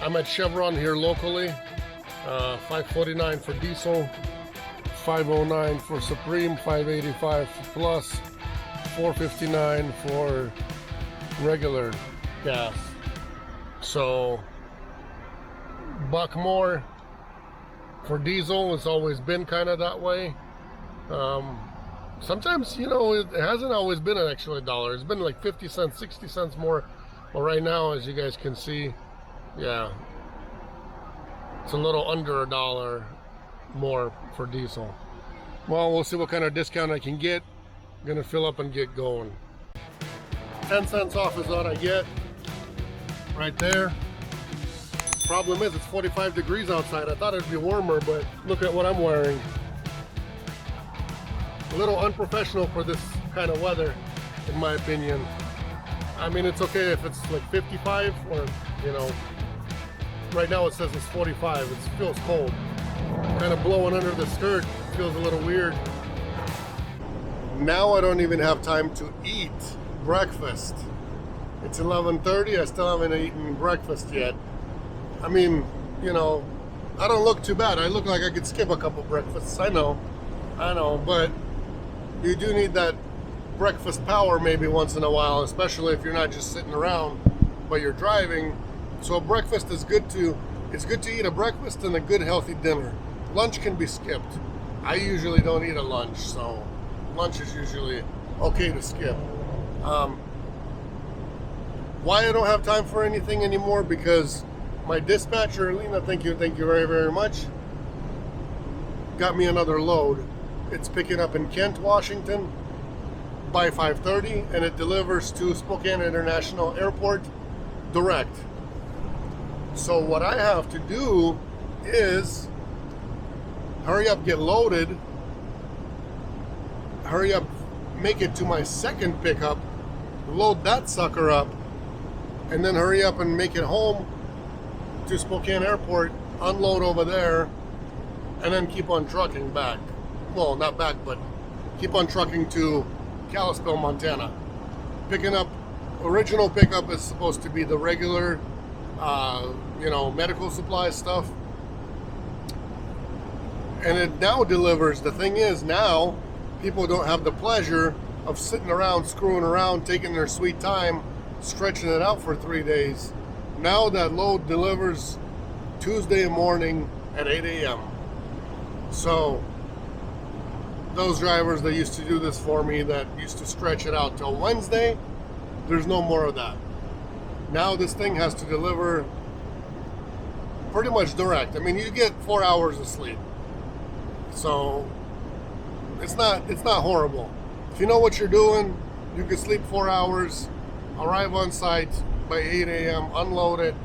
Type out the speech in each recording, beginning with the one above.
I'm at Chevron here locally. $549 for diesel, $509 for Supreme, $585 for Plus, $459 for regular gas. So buck more for diesel. It's always been kind of that way. Sometimes, you know, it hasn't always been actually $1. It's been like 50 cents, 60 cents more. But right now, as you guys can see, yeah, it's a little under $1 more for diesel. Well, we'll see what kind of discount I can get. I'm gonna fill up and get going. 10 cents off is what I get right there. Problem is, it's 45 degrees outside. I thought it'd be warmer, but look at what I'm wearing. A little unprofessional for this kind of weather, in my opinion. I mean, it's okay if it's like 55 or, you know, right now it says it's 45. It feels cold. Kind of blowing under the skirt. Feels a little weird. Now I don't even have time to eat breakfast. It's 11:30. I still haven't eaten breakfast yet. I mean, you know, I don't look too bad. I look like I could skip a couple breakfasts. I know, but you do need that breakfast power maybe once in a while, especially if you're not just sitting around, but you're driving. So breakfast is good to, it's good to eat a breakfast and a good healthy dinner. Lunch can be skipped. I usually don't eat a lunch, so lunch is usually okay to skip. Why I don't have time for anything anymore? Because my dispatcher, Lena, thank you very, very much, got me another load. It's picking up in Kent, Washington by 5:30, and it delivers to Spokane International Airport direct. So what I have to do is hurry up, get loaded, hurry up, make it to my second pickup, load that sucker up, and then hurry up and make it home to Spokane Airport, unload over there, and then keep on trucking back. Well, not back, but keep on trucking to Kalispell, Montana. Picking up, original pickup is supposed to be the regular, you know, medical supply stuff. And it now delivers. The thing is, now people don't have the pleasure of sitting around, screwing around, taking their sweet time, stretching it out for 3 days. Now that load delivers Tuesday morning at 8 a.m. So those drivers that used to do this for me, that used to stretch it out till Wednesday, there's no more of that. Now this thing has to deliver pretty much direct. I mean, you get 4 hours of sleep. So it's not horrible. If you know what you're doing, you can sleep 4 hours, arrive on site by 8 a.m., unload it,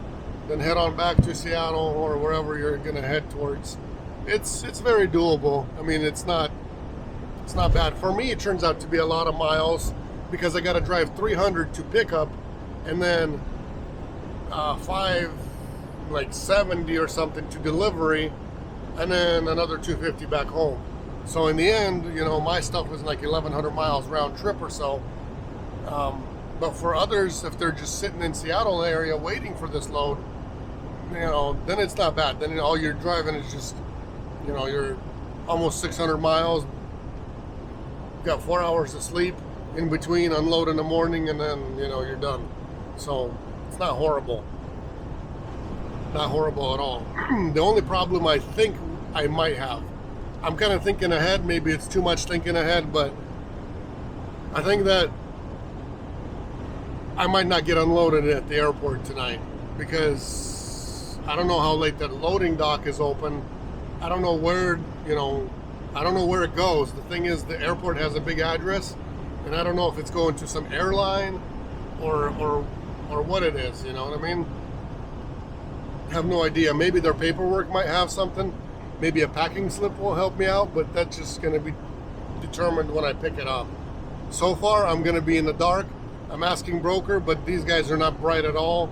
then head on back to Seattle or wherever you're gonna head towards. It's very doable. I mean, it's not bad. For me, it turns out to be a lot of miles because I gotta drive 300 to pick up, and then 570 or something to delivery, and then another 250 back home. So in the end, you know, my stuff was like 1,100 miles round trip or so. But for others, if they're just sitting in Seattle area waiting for this load, you know, then it's not bad. Then all you're driving is just, you know, you're almost 600 miles, got 4 hours of sleep in between, unload in the morning, and then, you know, you're done. So it's not horrible. Not horrible at all. The only problem I think I might have, I'm kind of thinking ahead, maybe it's too much thinking ahead, but I think that I might not get unloaded at the airport tonight because I don't know how late that loading dock is open. I don't know where, you know, I don't know where it goes. The thing is, the airport has a big address, and I don't know if it's going to some airline or what it is, you know what I mean? I have no idea. Maybe their paperwork might have something. Maybe a packing slip will help me out, but that's just going to be determined when I pick it up. So far, I'm going to be in the dark. I'm asking broker, but these guys are not bright at all.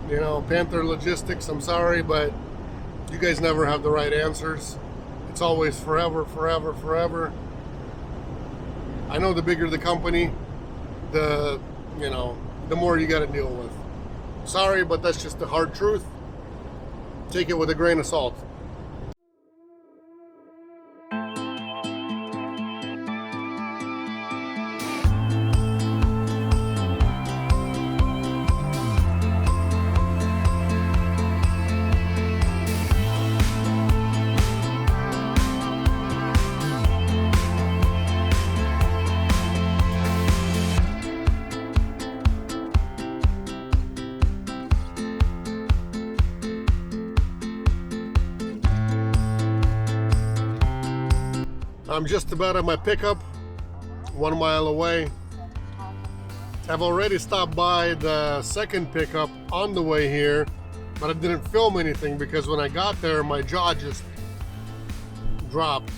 You know, Panther Logistics, I'm sorry, but you guys never have the right answers. It's always forever, forever, forever. I know the bigger the company, the more you got to deal with. Sorry, but that's just the hard truth. take it with a grain of salt. I'm just about at my pickup, 1 mile away. I've already stopped by the second pickup on the way here, but I didn't film anything because when I got there, my jaw just dropped.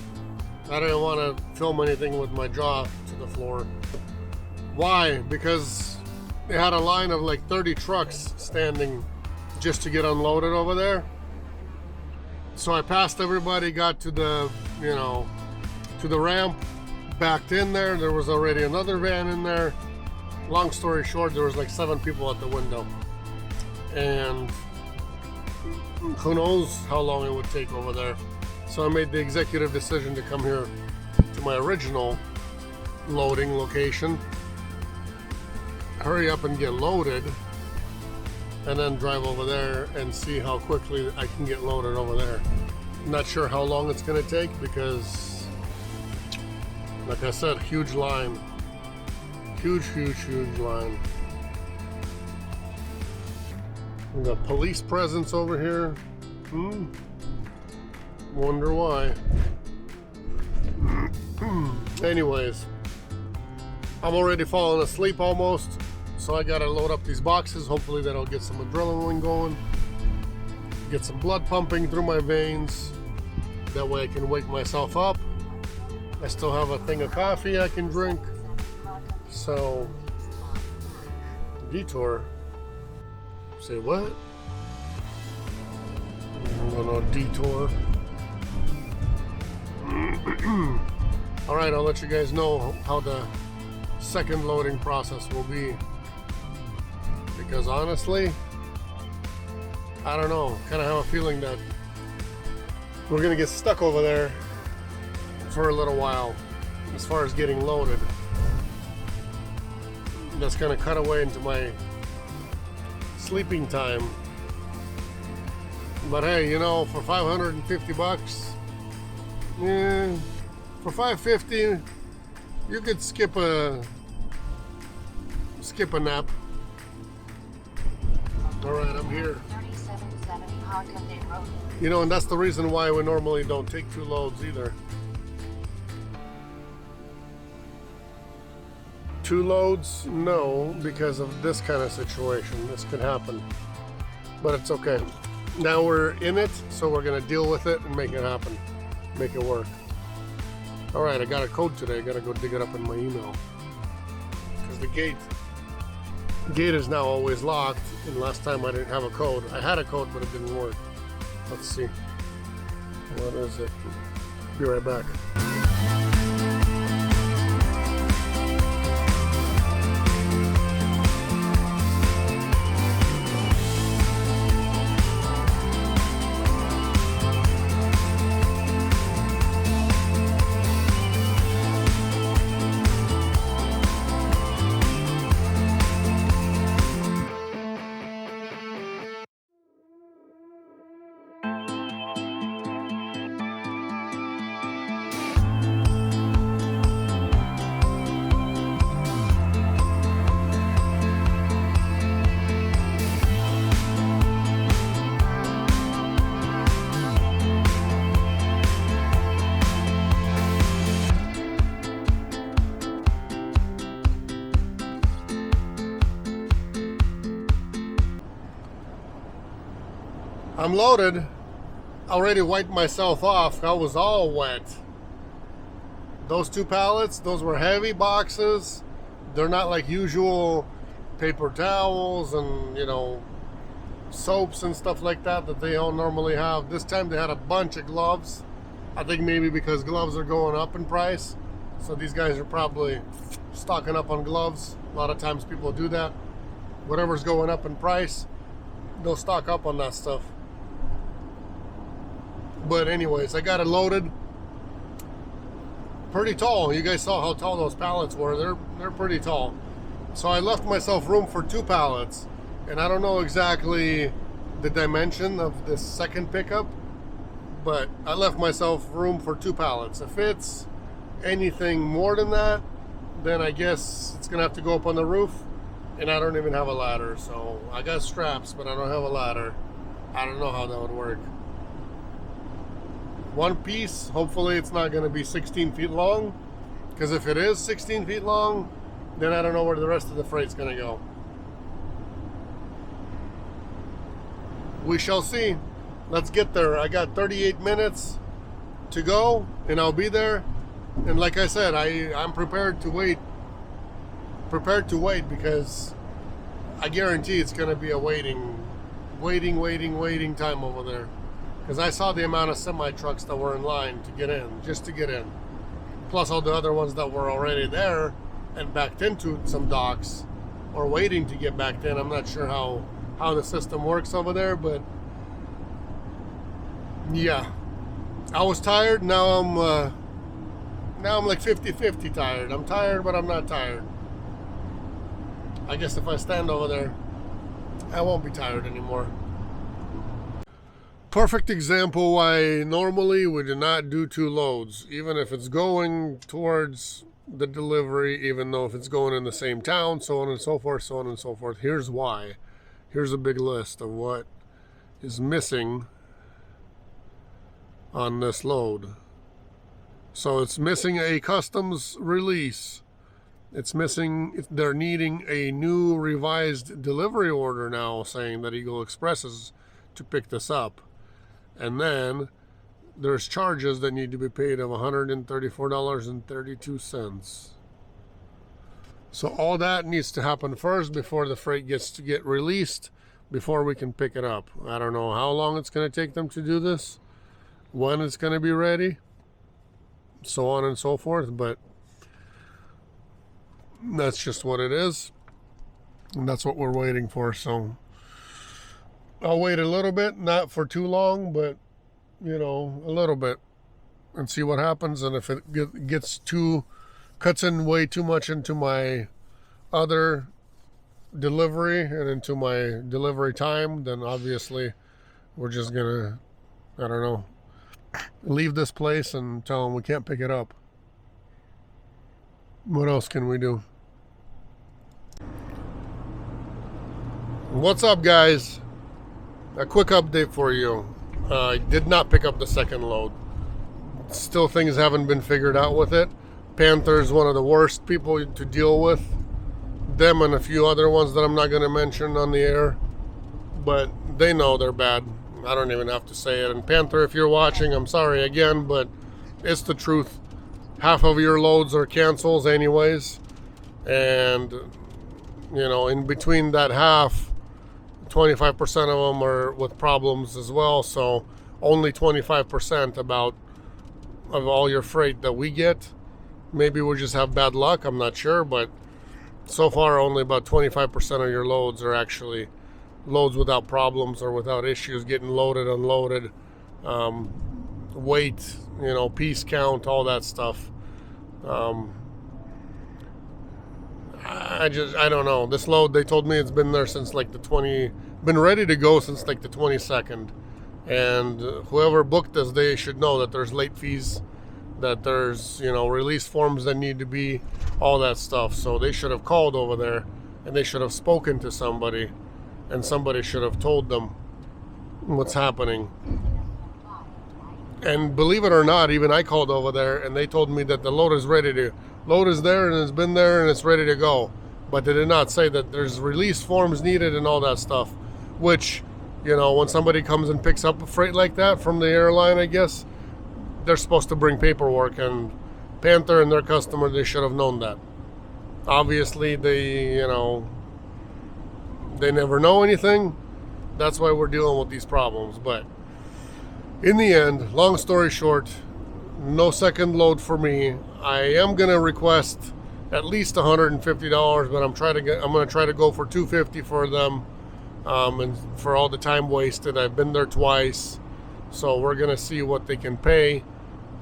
I didn't want to film anything with my jaw to the floor. Why? Because they had a line of like 30 trucks standing just to get unloaded over there. So I passed everybody, got to the, to the ramp, backed in there. There was already another van in there. Long story short, there was like 7 people at the window. And who knows how long it would take over there. So I made the executive decision to come here to my original loading location, hurry up and get loaded, and then drive over there and see how quickly I can get loaded over there. I'm not sure how long it's going to take because, like I said, huge line. Huge line. We got police presence over here. Wonder why. Anyways, I'm already falling asleep almost, so I gotta load up these boxes. Hopefully that'll get some adrenaline going, get some blood pumping through my veins. That way I can wake myself up. I still have a thing of coffee I can drink. So, detour. Say what? I'm gonna detour. Alright, I'll let you guys know how the second loading process will be. Because honestly, I don't know. Kind of have a feeling that we're gonna get stuck over there for a little while as far as getting loaded. That's gonna cut away into my sleeping time. But hey, for 550 bucks, for 550, you could skip a nap. All right, I'm here. 3770 Hawkins Road. And that's the reason why we normally don't take 2 loads either. 2 loads? No, because of this kind of situation. This could happen. But it's okay. Now we're in it, so we're going to deal with it and make it happen. Make it work. Alright, I got a code today. I got to go dig it up in my email. Because the gate is now always locked. And last time I didn't have a code. I had a code, but it didn't work. Let's see. What is it? Be right back. I'm loaded. Already wiped myself off. I was all wet. Those 2 pallets, those were heavy boxes. They're not like usual paper towels and, soaps and stuff like that they all normally have. This time they had a bunch of gloves. I think maybe because gloves are going up in price. So these guys are probably stocking up on gloves. A lot of times people do that. Whatever's going up in price, they'll stock up on that stuff. But anyways, I got it loaded. Pretty tall. You guys saw how tall those pallets were. They're pretty tall. So I left myself room for 2 pallets. And I don't know exactly the dimension of this second pickup, but I left myself room for 2 pallets. If it's anything more than that, then I guess it's gonna have to go up on the roof, and I don't even have a ladder. So I got straps, but I don't have a ladder. I don't know how that would work. One piece, hopefully it's not gonna be 16 feet long, because if it is 16 feet long, then I don't know where the rest of the freight's gonna go. We shall see. Let's get there. I got 38 minutes to go, and I'll be there. And like I said, I'm prepared to wait. Because I guarantee it's going to be a waiting time over there. Because I saw the amount of semi trucks that were in line to get in, just to get in. Plus all the other ones that were already there and backed into some docks or waiting to get backed in. I'm not sure how the system works over there, but yeah, I was tired. Now I'm like 50-50 tired. I'm tired, but I'm not tired. I guess if I stand over there, I won't be tired anymore. Perfect example why normally we do not do 2 loads, even if it's going towards the delivery, even though if it's going in the same town, so on and so forth. Here's why. Here's a big list of what is missing on this load. So it's missing a customs release. It's missing, they're needing a new revised delivery order now saying that Eagle Express is to pick this up. And then there's charges that need to be paid of $134.32. So all that needs to happen first before the freight gets to get released, before we can pick it up. I don't know how long it's going to take them to do this, when it's going to be ready, so on and so forth, but that's just what it is, and that's what we're waiting for. So I'll wait a little bit, not for too long, but a little bit, and see what happens. And if it cuts in way too much into my other delivery and into my delivery time, then obviously we're just gonna, I don't know, leave this place and tell them we can't pick it up. What else can we do? What's up, guys? A quick update for you. I did not pick up the second load. Still, things haven't been figured out with it. Panther's one of the worst people to deal with. Them and a few other ones that I'm not going to mention on the air. But they know they're bad. I don't even have to say it. And Panther, if you're watching, I'm sorry again, but it's the truth. Half of your loads are cancels anyways. And, in between that half, 25% of them are with problems as well. So only 25% of all your freight that we get. Maybe we just have bad luck, I'm not sure, but so far only about 25% of your loads are actually loads without problems or without issues getting loaded, unloaded, weight, piece count, all that stuff. I don't know. This load, they told me it's been there since like been ready to go since like the 22nd. And whoever booked this, they should know that there's late fees, that there's, release forms that need to be, all that stuff. So they should have called over there and they should have spoken to somebody, and somebody should have told them what's happening. And believe it or not, even I called over there and they told me that the load is there and it's been there and it's ready to go. But they did not say that there's release forms needed and all that stuff, which, when somebody comes and picks up a freight like that from the airline, I guess, they're supposed to bring paperwork, and Panther and their customer, they should have known that. Obviously, they never know anything. That's why we're dealing with these problems. But in the end, long story short, no second load for me. I am going to request at least $150, but I'm going to try to go for $250 for them, and for all the time wasted. I've been there twice. So we're gonna see what they can pay.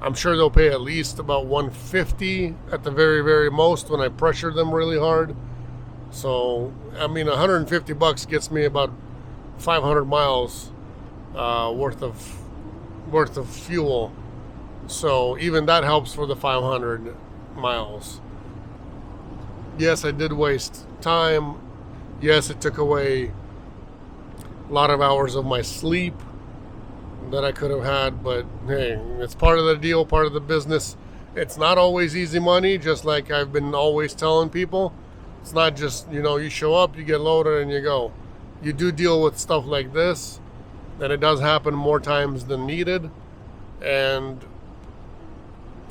I'm sure they'll pay at least about 150 at the very, very most when I pressure them really hard. So I mean, 150 bucks gets me about 500 miles worth of fuel. So even that helps for the 500 miles. Yes, I did waste time. Yes, it took away a lot of hours of my sleep that I could have had, but hey, it's part of the deal, part of the business. It's not always easy money, just like I've been always telling people. It's not just, you show up, you get loaded, and you go. You do deal with stuff like this, and it does happen more times than needed, and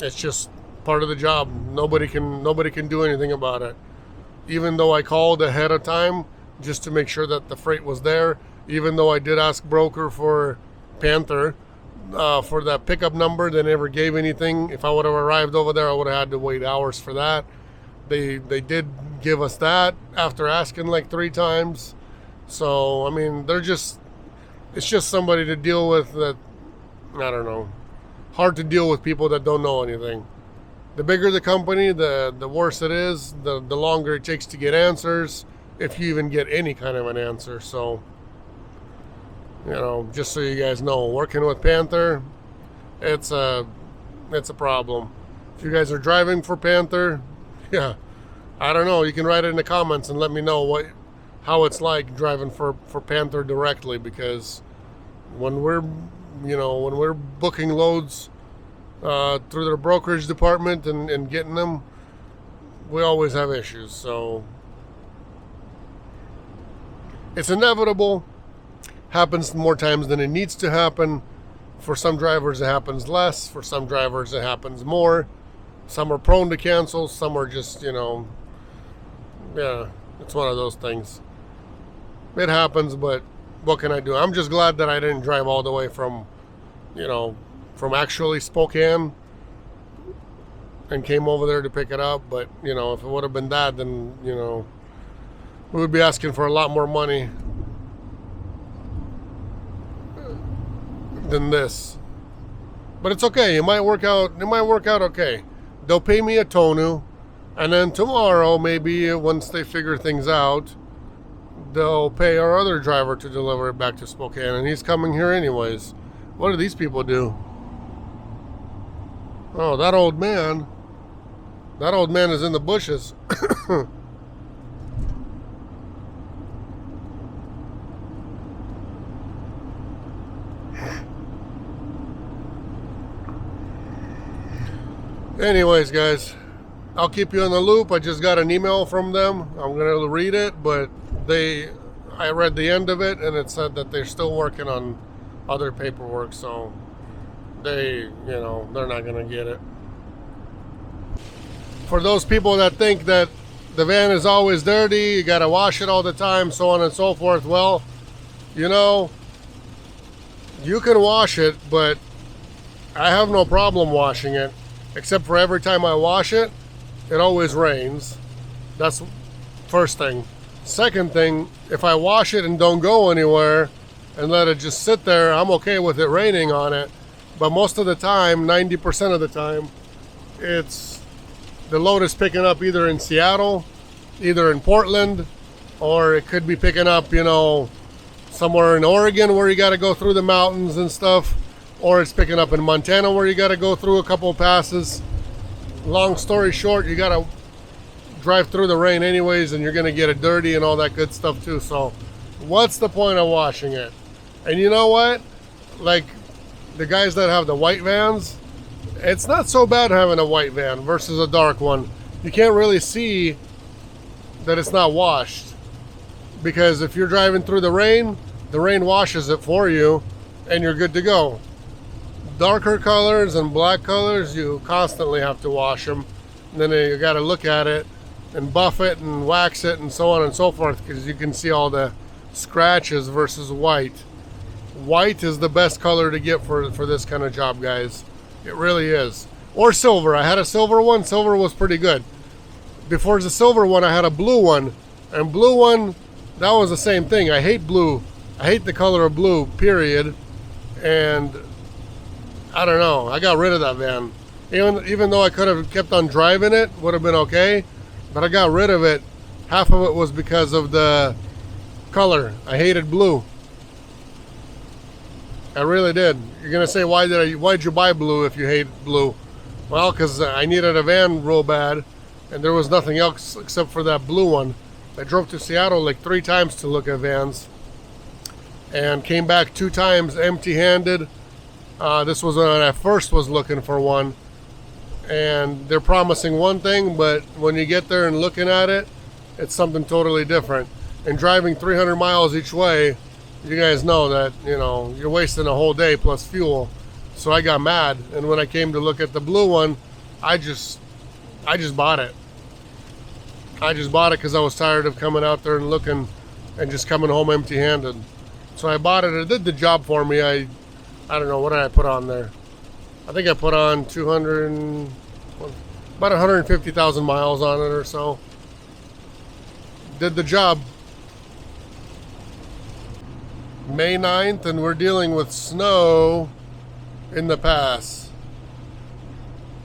it's just part of the job. Nobody can do anything about it. Even though I called ahead of time just to make sure that the freight was there, even though I did ask broker for Panther for that pickup number, they never gave anything. If I would have arrived over there, I would have had to wait hours for that. They did give us that after asking like 3 times. So I mean, it's just somebody to deal with that, I don't know, hard to deal with people that don't know anything. The bigger the company, the worse it is, the longer it takes to get answers, if you even get any kind of an answer. So, just so you guys know, working with Panther, it's a problem. If you guys are driving for Panther, yeah, I don't know, you can write it in the comments and let me know how it's like driving for Panther directly, because when we're booking loads through their brokerage department and getting them, we always have issues. So it's inevitable. Happens more times than it needs to happen. For some drivers it happens less. For some drivers it happens more. Some are prone to cancel. Some are just, yeah, it's one of those things. It happens, but what can I do? I'm just glad that I didn't drive all the way from actually Spokane and came over there to pick it up. But, if it would have been that, then, we would be asking for a lot more money than this. But it's okay. It might work out okay. They'll pay me a tonu, and then tomorrow, maybe once they figure things out, they'll pay our other driver to deliver it back to Spokane, and he's coming here anyways. What do these people do? Oh, that old man is in the bushes. Anyways, guys, I'll keep you in the loop. I just got an email from them. I'm going to read it, but I read the end of it, and it said that they're still working on other paperwork, so they're not going to get it. For those people that think that the van is always dirty, you got to wash it all the time, so on and so forth, well, you can wash it, but I have no problem washing it. Except for every time I wash it, it always rains. That's first thing. Second thing, if I wash it and don't go anywhere and let it just sit there, I'm okay with it raining on it. But most of the time, 90% of the time, the load is picking up either in Seattle, either in Portland, or it could be picking up, somewhere in Oregon where you got to go through the mountains and stuff. Or it's picking up in Montana where you got to go through a couple of passes. Long story short, you got to drive through the rain anyways, and you're going to get it dirty and all that good stuff too. So what's the point of washing it? And you know what? Like the guys that have the white vans, it's not so bad having a white van versus a dark one. You can't really see that it's not washed, because if you're driving through the rain washes it for you and you're good to go. Darker colors and black colors, you constantly have to wash them. And then you got to look at it and buff it and wax it and so on and so forth, because you can see all the scratches versus white. White is the best color to get for this kind of job, guys. It really is. Or silver. I had a silver one. Silver was pretty good. Before the silver one, I had a blue one. And blue one, that was the same thing. I hate blue. I hate the color of blue, period. And I don't know. I got rid of that van. Even though I could have kept on driving it, would have been okay. But I got rid of it. Half of it was because of the color. I hated blue. I really did. You're gonna say, why'd you buy blue if you hate blue? Well, because I needed a van real bad, and there was nothing else except for that blue one. I drove to Seattle like 3 times to look at vans, and came back 2 times empty-handed. This was when I first was looking for one, and they're promising one thing, but when you get there and looking at it, it's something totally different. And driving 300 miles each way, you guys know that, you know, you're wasting a whole day plus fuel. So I got mad, and when I came to look at the blue one, I just bought it. I just bought it because I was tired of coming out there and looking and just coming home empty-handed. So I bought it. It did the job for me. I don't know, what did I put on there? I think I put on about 150,000 miles on it or so. Did the job. May 9th, and we're dealing with snow in the pass.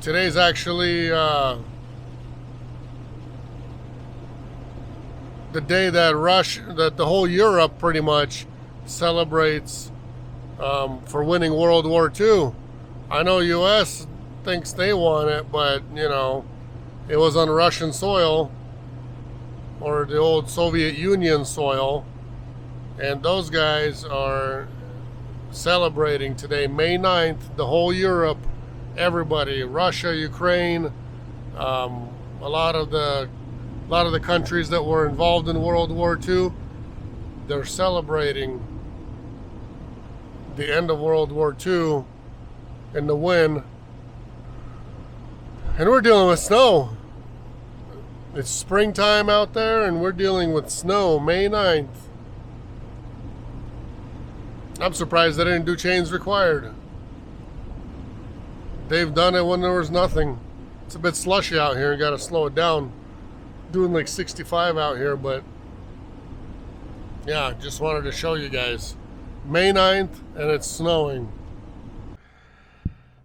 Today's actually the day that the whole Europe pretty much celebrates for winning World War II. I know US thinks they won it, but you know, it was on Russian soil, or the old Soviet Union soil, and those guys are celebrating today, May 9th, the whole Europe, everybody, Russia, Ukraine, a lot of the countries that were involved in World War II, they're celebrating the end of World War II and the win. And we're dealing with snow. It's springtime out there, and we're dealing with snow, May 9th. I'm surprised they didn't do chains required. They've done it when there was nothing. It's a bit slushy out here, got to slow it down. Doing like 65 out here, but yeah, just wanted to show you guys. May 9th, and it's snowing.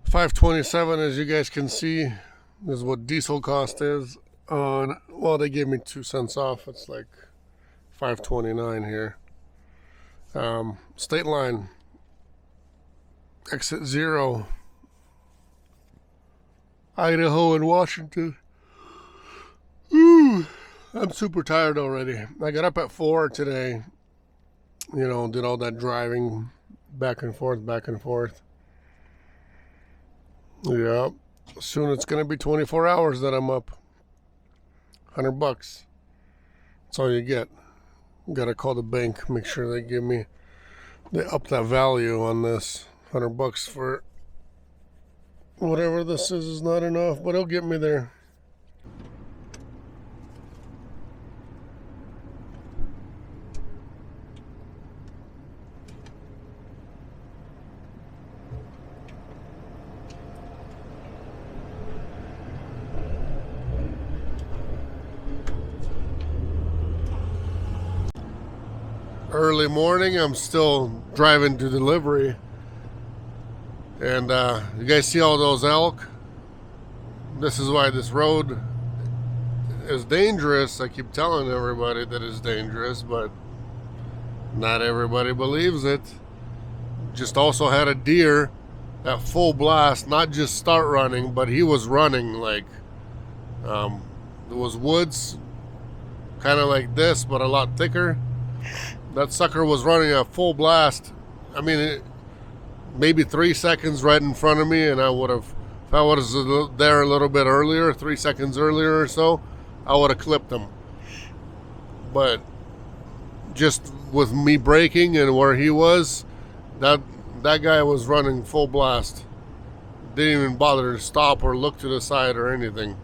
527, as you guys can see, is what diesel cost is. Well, they gave me 2 cents off. It's like 529 here. State line, exit 0, Idaho and Washington. Ooh, I'm super tired already. I got up at 4 today, you know, did all that driving back and forth, back and forth. Yeah, soon it's going to be 24 hours that I'm up. $100. That's all you get. Got to call the bank, make sure they up that value on this. $100 for whatever this is not enough, but it'll get me there. Early morning, I'm still driving to delivery, and you guys see all those elk? This is why this road is dangerous. I keep telling everybody that it's dangerous, but not everybody believes it. Just also had a deer at full blast, not just start running, but he was running like there was woods kind of like this, but a lot thicker. That sucker was running at full blast. I mean, maybe 3 seconds right in front of me, and I would have, if I was there a little bit earlier, 3 seconds earlier or so, I would have clipped him. But just with me braking and where he was, that guy was running full blast. Didn't even bother to stop or look to the side or anything.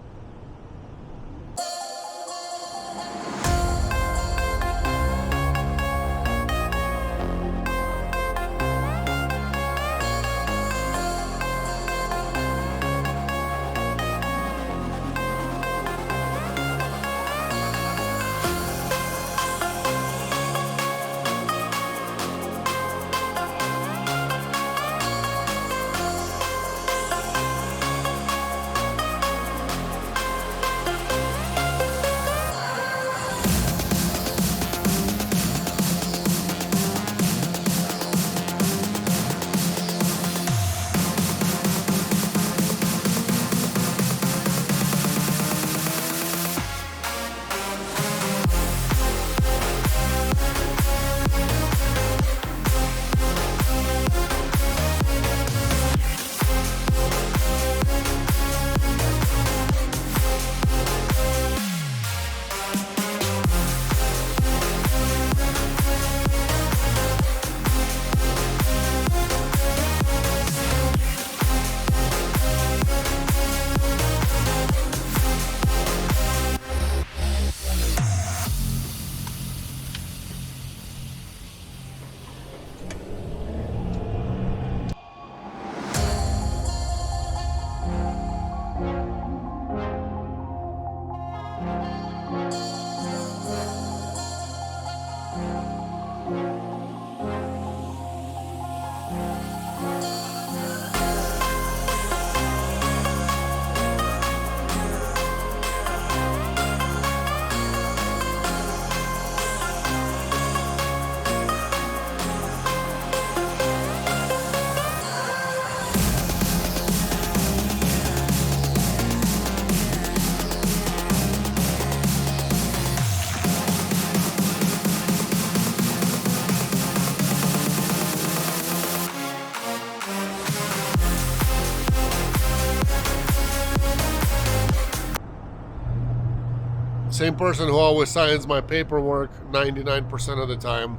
same person who always signs my paperwork 99% of the time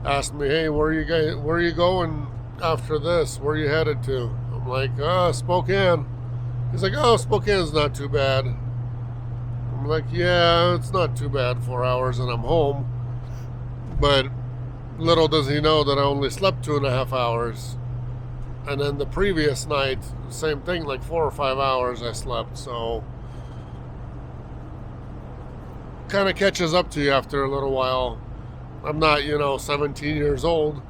asked me, "Hey, where are you going after this? Where are you headed to?" I'm like, Spokane. He's like, "Oh, Spokane's not too bad." I'm like, "Yeah, it's not too bad, 4 hours and I'm home." But little does he know that I only slept 2.5 hours. And then the previous night, same thing, like 4 or 5 hours I slept. So kind of catches up to you after a little while. I'm not, 17 years old.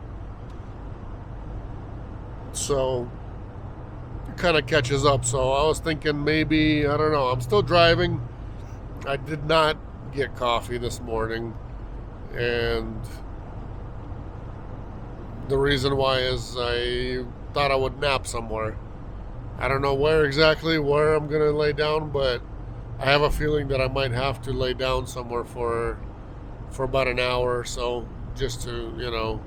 So it kind of catches up. So I was thinking maybe, I don't know, I'm still driving. I did not get coffee this morning. And the reason why is I thought I would nap somewhere. I don't know where I'm going to lay down, but I have a feeling that I might have to lay down somewhere for about an hour or so, just to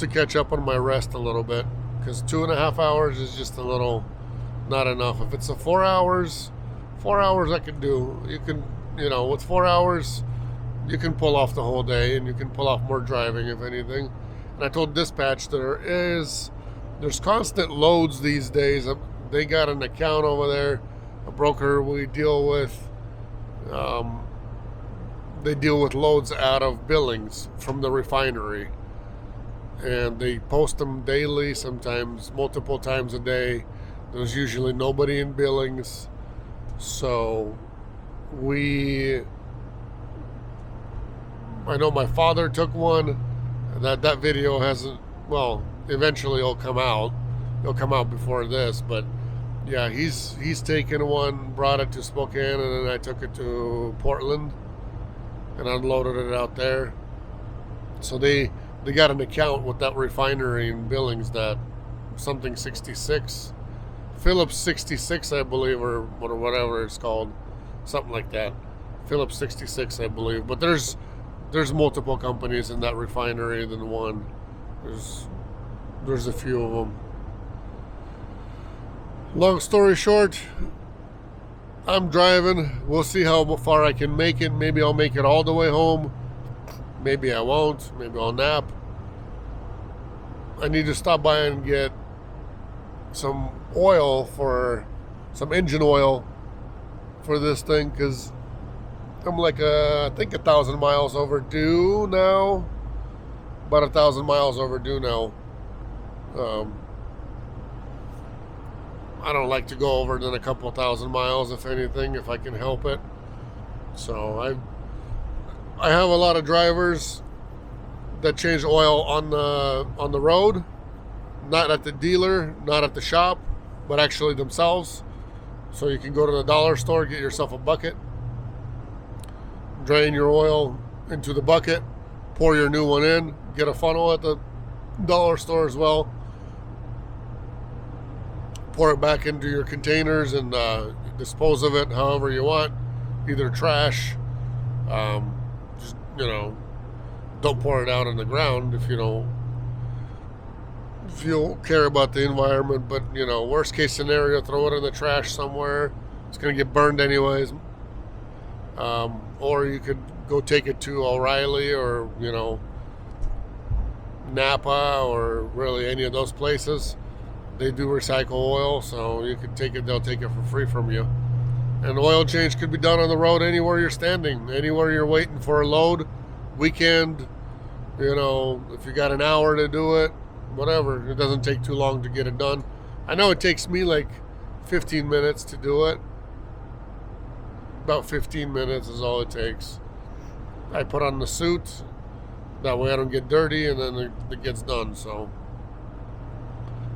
catch up on my rest a little bit, because 2.5 hours is just a little not enough. If it's 4 hours I can do. You can, with 4 hours you can pull off the whole day, and you can pull off more driving if anything. And I told dispatch there's constant loads these days. They got an account over there, a broker we deal with. They deal with loads out of Billings from the refinery, and they post them daily, sometimes multiple times a day. There's usually nobody in Billings, so I know my father took one. That video hasn't, well, eventually it'll come out. It'll come out before this, but yeah, he's taken one, brought it to Spokane, and then I took it to Portland and unloaded it out there. So they got an account with that refinery in Billings, that something 66, Phillips 66, I believe, or whatever it's called, something like that. Phillips 66, I believe. But there's multiple companies in that refinery than one. There's a few of them. Long story short, I'm driving. We'll see how far I can make it. Maybe I'll make it all the way home. Maybe I won't. Maybe I'll nap. I need to stop by and get some engine oil for this thing, because I'm like, I think 1,000 miles overdue now. About 1,000 miles overdue now. I don't like to go over than a couple thousand miles, if anything, if I can help it. So I have a lot of drivers that change oil on the road, not at the dealer, not at the shop, but actually themselves. So you can go to the dollar store, get yourself a bucket, drain your oil into the bucket, pour your new one in, get a funnel at the dollar store as well, pour it back into your containers, and dispose of it however you want, either trash, just, don't pour it out on the ground if you don't care about the environment. But worst case scenario, throw it in the trash somewhere. It's going to get burned anyways. Or you could go take it to O'Reilly or Napa, or really any of those places. They do recycle oil, so you can take it. They'll take it for free from you. And oil change could be done on the road anywhere you're standing, anywhere you're waiting for a load, weekend. If you got an hour to do it, whatever. It doesn't take too long to get it done. I know it takes me like 15 minutes to do it. About 15 minutes is all it takes. I put on the suit. That way I don't get dirty, and then it gets done. So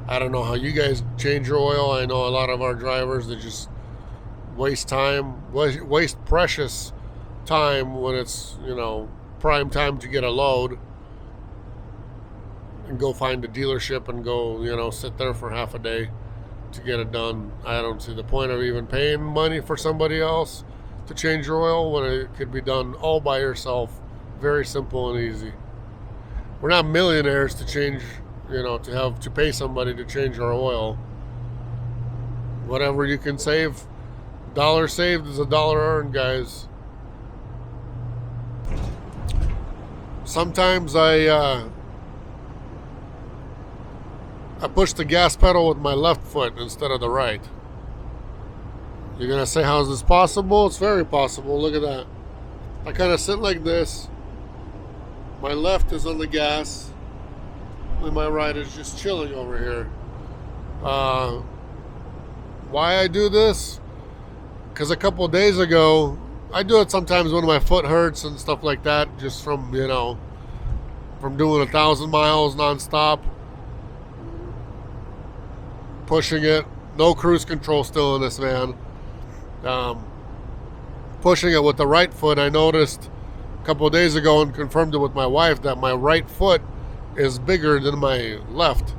I don't know how you guys change your oil. I know a lot of our drivers, they just waste precious time when it's, prime time to get a load, and go find a dealership and go, sit there for half a day to get it done. I don't see the point of even paying money for somebody else to change your oil when it could be done all by yourself. Very simple and easy. We're not millionaires to change, to pay somebody to change our oil. Whatever you can save, Dollar saved is a dollar earned, guys. Sometimes I push the gas pedal with my left foot instead of the right. You're gonna say, how is this possible? It's very possible. Look at that. I kind of sit like this. My left is on the gas, and my right is just chilling over here. Why I do this? Because a couple of days ago, I do it sometimes when my foot hurts and stuff like that, just from, you know, from doing 1,000 miles nonstop, pushing it. No cruise control still in this van. Pushing it with the right foot. I noticed a couple of days ago and confirmed it with my wife that my right foot is bigger than my left.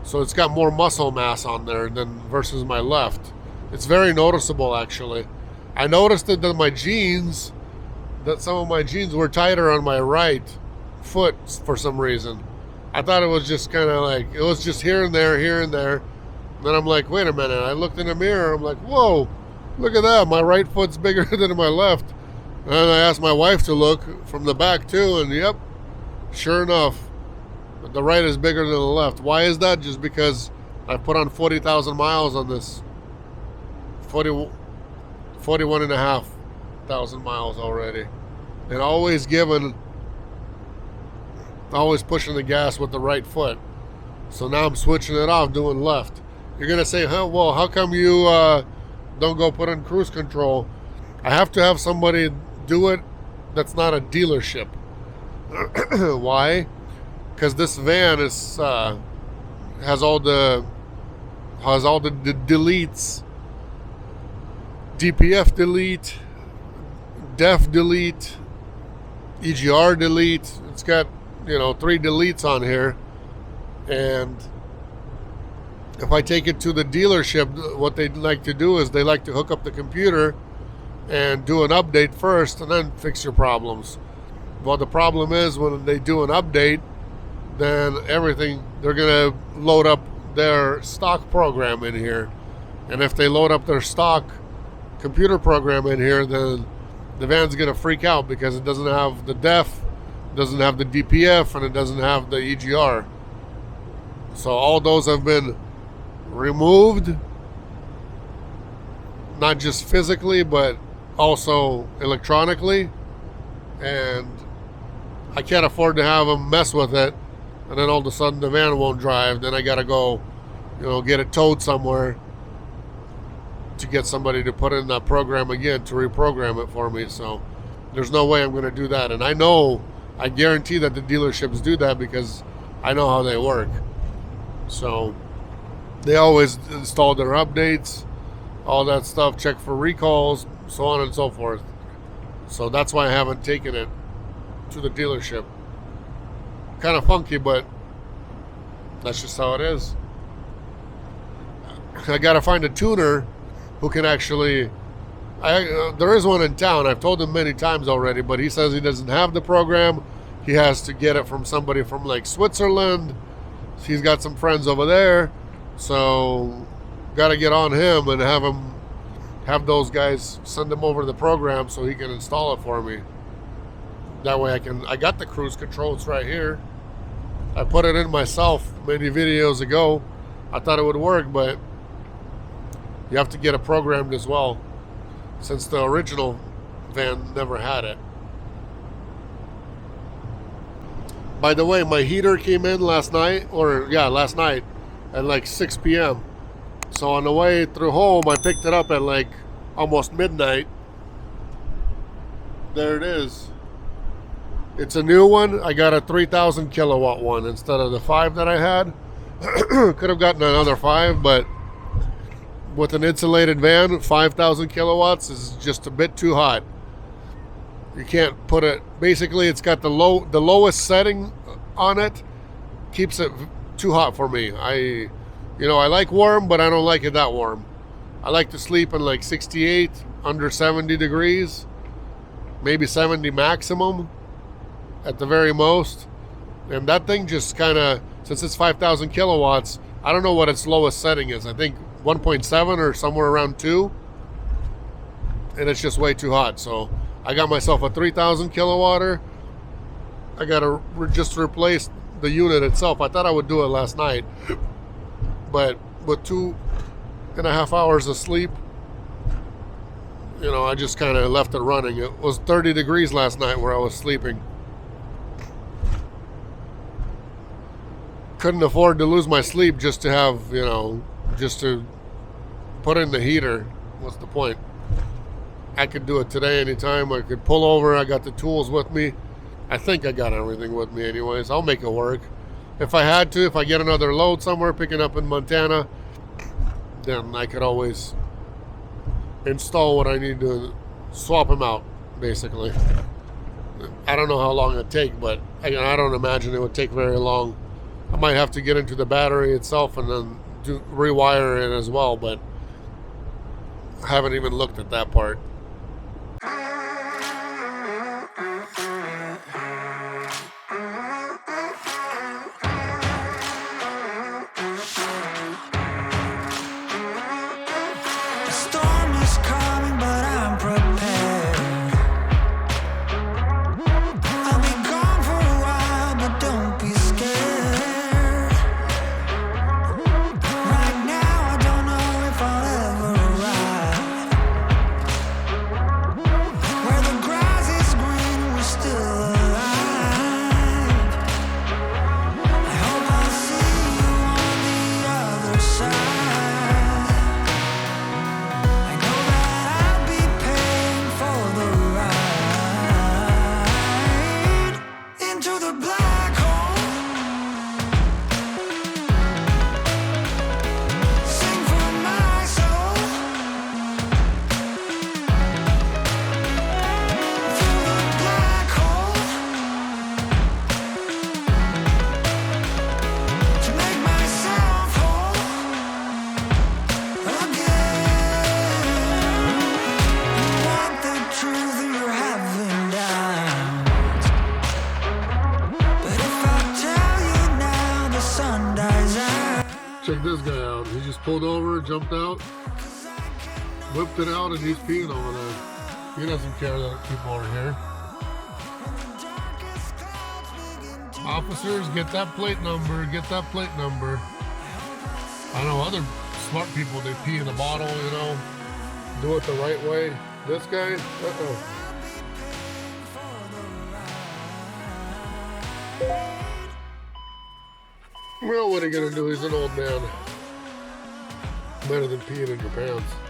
So it's got more muscle mass on there than versus my left. It's very noticeable, actually. I noticed it in my jeans, that some of my jeans were tighter on my right foot for some reason. I thought it was just kind of like, it was just here and there, here and there. And then I'm like, wait a minute. I looked in the mirror. I'm like, whoa, look at that. My right foot's bigger than my left. And I asked my wife to look from the back too. And yep, sure enough, the right is bigger than the left. Why is that? Just because I put on 40,000 miles on this. 41,500 miles already. And always pushing the gas with the right foot. So now I'm switching it off, doing left. You're going to say, huh, well, how come you don't go put on cruise control? I have to have somebody do it that's not a dealership. Why? Because this van is has all the deletes. DPF delete, def delete, EGR delete. It's got, you know, 3 deletes on here. And if I take it to the dealership, what they like to do is they like to hook up the computer and do an update first and then fix your problems. Well, the problem is when they do an update, then everything, they're going to load up their stock program in here. And if they load up their stock computer program in here, then the van's going to freak out because it doesn't have the def, doesn't have the DPF, and it doesn't have the EGR. So all those have been removed, not just physically, but also electronically. And I can't afford to have them mess with it, and then all of a sudden the van won't drive. Then I got to go, you know, get it towed somewhere to get somebody to put in that program again to reprogram it for me. So there's no way I'm going to do that. And I guarantee that the dealerships do that because I know how they work. So they always install their updates, all that stuff, check for recalls, so on and so forth. So that's why I haven't taken it to the dealership. Kind of funky, but that's just how it is. I got to find a tuner who can actually, there is one in town. I've told him many times already, but he says he doesn't have the program. He has to get it from somebody from like Switzerland. He's got some friends over there. So got to get on him and have those guys send him over the program so he can install it for me. That way I got the cruise controls right here. I put it in myself many videos ago. I thought it would work, but you have to get it programmed as well, since the original van never had it. By the way, my heater came in last night at like 6 p.m. So on the way through home, I picked it up at like almost midnight. There it is. It's a new one. I got a 3,000 kilowatt one instead of the 5 that I had. Could have gotten another 5, but with an insulated van, 5,000 kilowatts is just a bit too hot. You can't put it, basically it's got the lowest setting on it, keeps it too hot for me. I like warm, but I don't like it that warm. I like to sleep in like 68, under 70 degrees, maybe 70 maximum at the very most. And that thing just kind of, since it's 5,000 kilowatts, I don't know what its lowest setting is. I think 1.7 or somewhere around 2. and it's just way too hot. So I got myself a 3,000 kilowatt. I got to just replace the unit itself. I thought I would do it last night, but with 2.5 hours of sleep, you know, I just kind of left it running. It was 30 degrees last night where I was sleeping. Couldn't afford to lose my sleep just to have, you know, just to put in the heater. What's the point? I could do it today anytime. I could pull over. I got the tools with me. I think I got everything with me anyways. I'll make it work. If I had to, if I get another load somewhere, picking up in Montana, then I could always install what I need to, swap them out, basically. I don't know how long it'd take, but I don't imagine it would take very long. I might have to get into the battery itself and then rewire it as well, but I haven't even looked at that part. Check this guy out. He just pulled over, jumped out, whipped it out, and he's peeing over there. He doesn't care that people are here. Officers, get that plate number, get that plate number. I know other smart people, they pee in a bottle, you know, do it the right way. This guy, Well, what are you gonna do? He's an old man. Better than peeing in your pants.